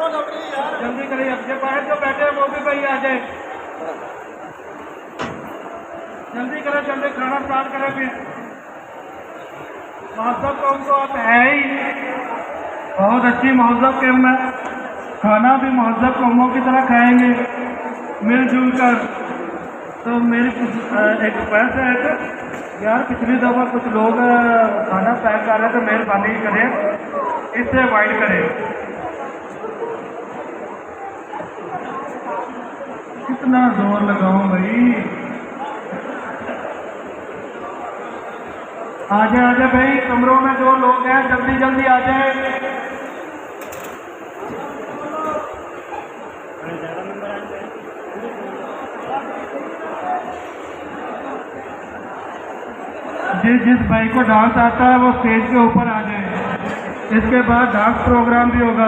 जल्दी करिए, अब जो बाहर जो बैठे हैं वो भी भाई आ जाए। जल्दी करें, जल्दी खाना स्टार्ट करें। फिर महजब कौम तो आप है ही बहुत अच्छी महजब कौम है, खाना भी महजब कौमों की तरह खाएंगे मिलजुल कर। तो मेरी एक रिक्वेस्ट है कि यार पिछली दफ़ा कुछ लोग खाना पैक कर रहे थे, मेहरबानी करें इससे अवॉइड करें। कितना जोर लगाऊं भाई, आजा भाई, कमरों में जो लोग हैं जल्दी जल्दी आ जाए। जिस भाई को डांस आता है वो स्टेज के ऊपर आ जाए। इसके बाद डांस प्रोग्राम भी होगा।